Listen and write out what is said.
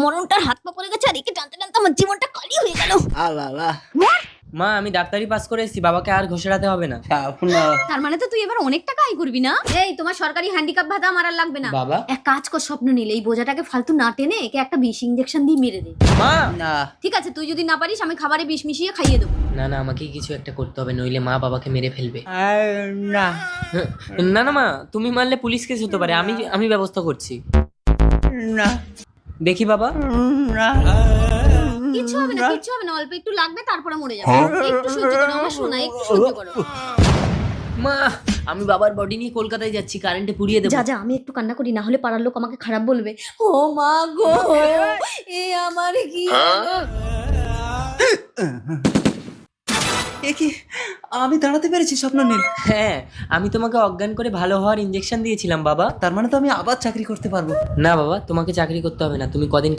মরণটার হাত পা পড়ে গেছে আর একে টানতে টানতে আমার জীবনটা কালি হয়ে গেল। আল্লাহ মা আমি ডাক্তারি পাস করে এসেছি, বাবাকে আর ঘোষাতে হবে না। তার মানে তো তুই এবার অনেক টাকা আয় করবি না? এই তোমার সরকারি হ্যান্ডিক্যাপ ভাতা আমার আর লাগবে না। বাবা এক কাজ কর, স্বপ্ন নিলে এই বোঝাটাকে ফালতু না টেনে একে একটা বিষ ইনজেকশন দিয়ে মেরে দে। মা না ঠিক আছে, তুই যদি না পারিস আমি খাবারে বিষ মিশিয়ে খাইয়ে দেবো। না না, আমাকে কিছু একটা করতে হবে, নইলে মা বাবাকে মেরে ফেলবে। না না না মা, তুমি মারলে পুলিশ কেস হতে পারে, আমি ব্যবস্থা করছি। না দেখি বাবা। না কিচ্ছু হবে না, কিচ্ছু হবে না, অল্প একটু লাগবে তারপরে মরে যাবে। একটু সহ্য করো আমার সোনা, একটু সহ্য করো। মা আমি বাবার বডি নিয়ে কলকাতায় যাচ্ছি, কারেন্টে পুড়িয়ে দেবো। যা যা, আমি একটু কান্না করি, না হলে পাড়ার লোক আমাকে খারাপ বলবে। ও মা গো, এ আমার কি হলো? এ কি, আমি দাঁড়াতে পেরেছি স্বপ্ননীল? হ্যাঁ, আমি তোমাকে অজ্ঞান করে ভালো হওয়ার ইনজেকশন দিয়েছিলাম বাবা। তার মানে তো আমি আবার চাকরি করতে পারবো। না বাবা, তোমাকে চাকরি করতে হবে না, তুমি কদিন